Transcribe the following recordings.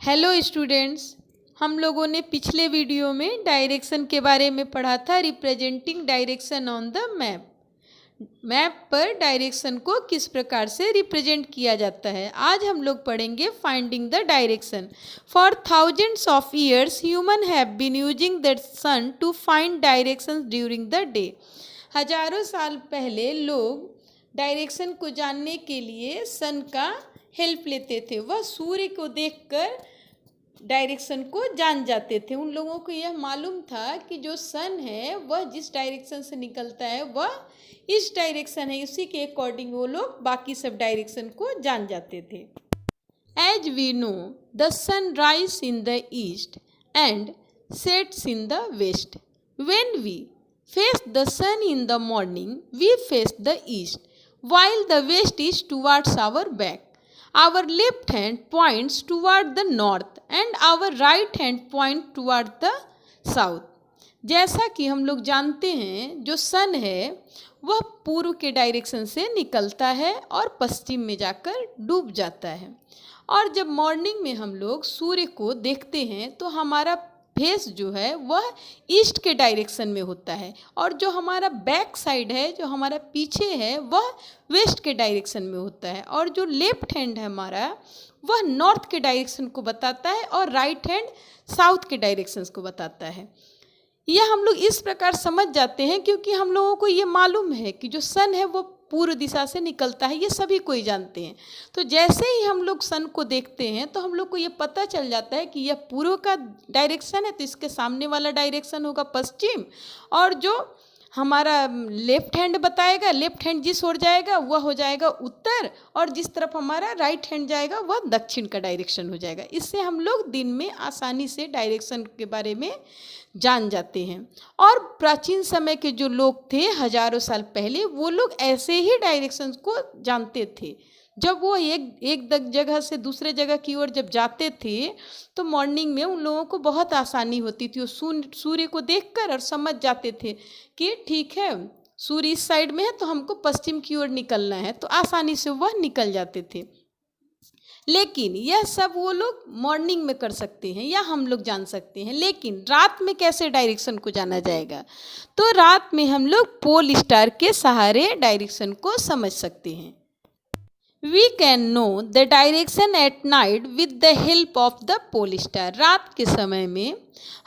Hello students, हम लोगों ने पिछले वीडियो में डायरेक्शन के बारे में पढ़ा था। Representing direction on the map. Map पर डायरेक्शन को किस प्रकार से रिप्रेजेंट किया जाता है। आज हम लोग पढ़ेंगे finding the direction. For thousands of years human have been using the sun to find direction during the day. हजारों साल पहले लोग डायरेक्शन को जानने के लिए सन का हेल्प लेते थे। वह सूर्य को देखकर डायरेक्शन को जान जाते थे। उन लोगों को यह मालूम था कि जो सन है वह जिस डायरेक्शन से निकलता है वह इस डायरेक्शन है, इसी के अकॉर्डिंग वो लोग बाकी सब डायरेक्शन को जान जाते थे। As we know the sun rise in the east and sets in the west. When we face the sun in the morning, we face the east, while the west is towards our back. Our left hand points toward the north and our right hand points toward the south. जैसा कि हम लोग जानते हैं, जो सन है वह पूर्व के डायरेक्शन से निकलता है और पश्चिम में जाकर डूब जाता है। और जब मॉर्निंग में हम लोग सूर्य को देखते हैं तो हमारा फेस जो है वह ईस्ट के डायरेक्शन में होता है और जो हमारा बैक साइड है, जो हमारा पीछे है, वह वेस्ट के डायरेक्शन में होता है। और जो लेफ्ट हैंड है हमारा वह नॉर्थ के डायरेक्शन को बताता है और राइट हैंड साउथ के डायरेक्शंस को बताता है। यह हम लोग इस प्रकार समझ जाते हैं क्योंकि हम लोगों को ये मालूम है कि जो सन है वो पूर्व दिशा से निकलता है, ये सभी कोई जानते हैं। तो जैसे ही हम लोग सन को देखते हैं तो हम लोग को ये पता चल जाता है कि यह पूर्व का डायरेक्शन है तो इसके सामने वाला डायरेक्शन होगा पश्चिम, और जो हमारा लेफ्ट हैंड बताएगा, लेफ्ट हैंड जिस ओर जाएगा वह हो जाएगा उत्तर, और जिस तरफ हमारा राइट हैंड जाएगा वह दक्षिण का डायरेक्शन हो जाएगा। इससे हम लोग दिन में आसानी से डायरेक्शन के बारे में जान जाते हैं। और प्राचीन समय के जो लोग थे हजारों साल पहले, वो लोग ऐसे ही डायरेक्शंस को जानते थे। जब वो एक जगह से दूसरे जगह की ओर जब जाते थे तो मॉर्निंग में उन लोगों को बहुत आसानी होती थी। वो सूर्य को देखकर और समझ जाते थे कि ठीक है, सूर्य इस साइड में है तो हमको पश्चिम की ओर निकलना है, तो आसानी से वह निकल जाते थे। लेकिन यह सब वो लोग मॉर्निंग में कर सकते हैं या हम लोग जान सकते हैं, लेकिन रात में कैसे डायरेक्शन को जाना जाएगा? तो रात में हम लोग पोल स्टार के सहारे डायरेक्शन को समझ सकते हैं। We can know the direction at night with the help of the pole star. रात के समय में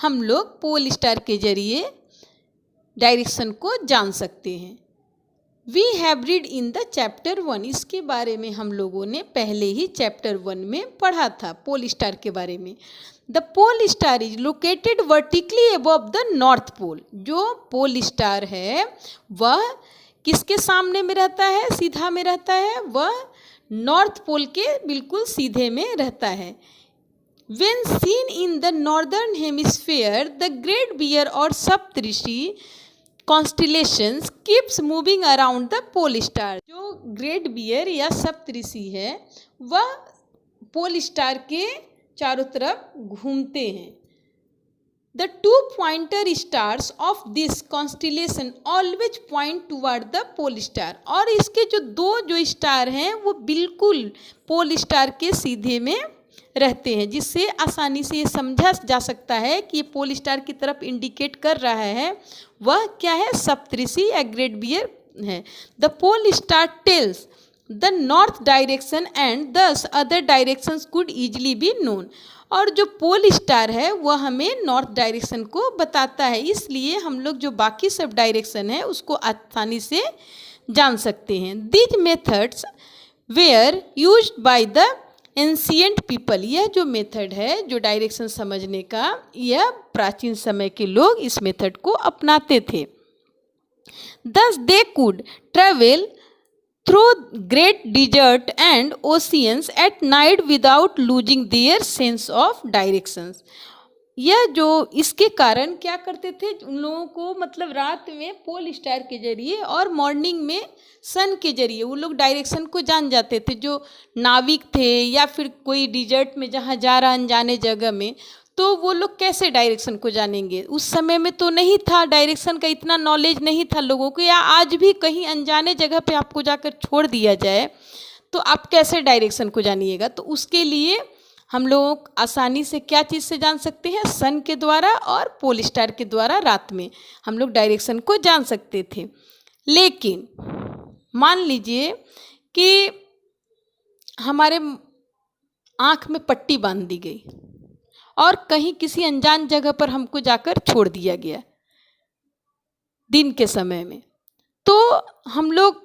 हम लोग पोल स्टार के जरिए डायरेक्शन को जान सकते हैं। We have read in the chapter 1. इसके बारे में हम लोगों ने पहले ही चैप्टर 1 में पढ़ा था पोल स्टार के बारे में। The pole star is located vertically above the north pole. जो पोल स्टार है वह किसके सामने में रहता है, सीधा में रहता है? वह नॉर्थ पोल के बिल्कुल सीधे में रहता है। When seen in the northern hemisphere, the Great Bear और सप्तऋषि constellations keeps moving around the pole star. जो ग्रेट बियर या सप्तऋषि है वह पोल स्टार के चारों तरफ घूमते हैं। The two pointer stars of this constellation always point toward the pole star. और इसके जो स्टार हैं वो बिल्कुल पोल स्टार के सीधे में रहते हैं, जिससे आसानी से ये समझा जा सकता है कि ये पोल स्टार की तरफ इंडिकेट कर रहा है। वह क्या है? सप्तऋषि या ग्रेट बियर है। The pole star tells the north direction and thus other directions could easily be known. और जो पोल स्टार है वह हमें नॉर्थ डायरेक्शन को बताता है, इसलिए हम लोग जो बाकी सब डायरेक्शन है उसको आसानी से जान सकते हैं। These methods were used by the ancient people. यह जो मेथड है जो डायरेक्शन समझने का, यह प्राचीन समय के लोग इस मेथड को अपनाते थे। Thus they could travel through great desert and oceans at night without losing their sense of directions. यह जो इसके कारण क्या करते थे उन लोगों को, मतलब रात में पोल स्टार के जरिए और मॉर्निंग में सन के जरिए वो लोग डायरेक्शन को जान जाते थे। जो नाविक थे या फिर कोई डिजर्ट में जहाँ जा रहा अनजाने जगह में, तो वो लोग कैसे डायरेक्शन को जानेंगे? उस समय में तो नहीं था, डायरेक्शन का इतना नॉलेज नहीं था लोगों को। या आज भी कहीं अनजाने जगह पे आपको जाकर छोड़ दिया जाए तो आप कैसे डायरेक्शन को जानिएगा? तो उसके लिए हम लोग आसानी से क्या चीज़ से जान सकते हैं, सन के द्वारा और पोल स्टार के द्वारा रात में हम लोग डायरेक्शन को जान सकते थे। लेकिन मान लीजिए कि हमारे आँख में पट्टी बांध दी गई और कहीं किसी अनजान जगह पर हमको जाकर छोड़ दिया गया दिन के समय में, तो हम लोग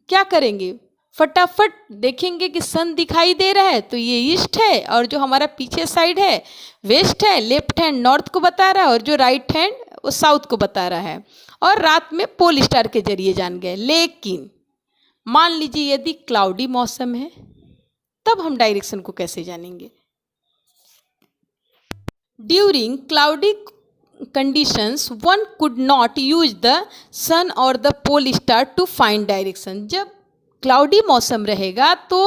क्या करेंगे, फटाफट देखेंगे कि सन दिखाई दे रहा है तो ये ईस्ट है, और जो हमारा पीछे साइड है वेस्ट है, लेफ्ट हैंड नॉर्थ को बता रहा है और जो राइट हैंड वो साउथ को बता रहा है, और रात में पोल स्टार के जरिए जान गए। लेकिन मान लीजिए यदि क्लाउडी मौसम है, तब हम डायरेक्शन को कैसे जानेंगे? During cloudy conditions one could not use the sun or the pole star to find direction। जब क्लाउडी मौसम रहेगा तो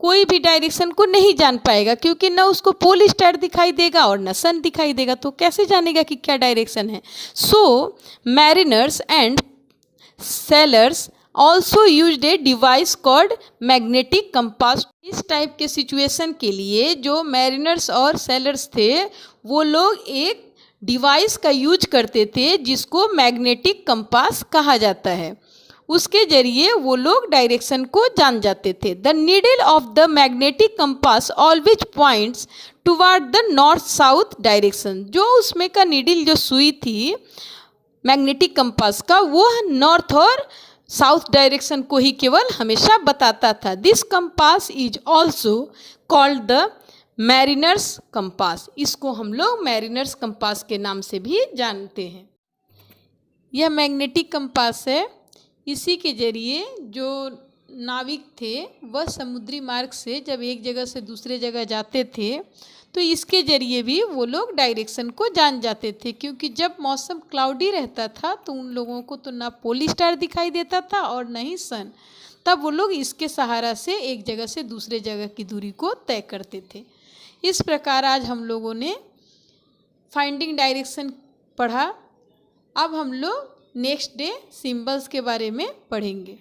कोई भी डायरेक्शन को नहीं जान पाएगा, क्योंकि न उसको पोल स्टार दिखाई देगा और न सन दिखाई देगा, तो कैसे जानेगा कि क्या डायरेक्शन है। So mariners and sailors also used a device called magnetic compass. इस टाइप के सिचुएशन के लिए जो मैरिनर्स और सेलर्स थे वो लोग एक डिवाइस का यूज करते थे जिसको मैग्नेटिक कंपास कहा जाता है। उसके जरिए वो लोग डायरेक्शन को जान जाते थे। The needle of the magnetic compass always points toward the north south direction. जो उसमें का नीडल जो सुई थी मैग्नेटिक कंपास का, वो नॉर्थ और साउथ डायरेक्शन को ही केवल हमेशा बताता था। This compass is also called the mariners compass. इसको हम लोग मैरिनर्स कंपास के नाम से भी जानते हैं। यह मैग्नेटिक कंपास है। इसी के जरिए जो नाविक थे वह समुद्री मार्ग से जब एक जगह से दूसरे जगह जाते थे तो इसके जरिए भी वो लोग डायरेक्शन को जान जाते थे, क्योंकि जब मौसम क्लाउडी रहता था तो उन लोगों को तो ना पोल स्टार दिखाई देता था और न ही सन, तब वो लोग इसके सहारा से एक जगह से दूसरे जगह की दूरी को तय करते थे। इस प्रकार आज हम लोगों ने फाइंडिंग डायरेक्शन पढ़ा। अब हम लोग नेक्स्ट डे सिंबल्स के बारे में पढ़ेंगे।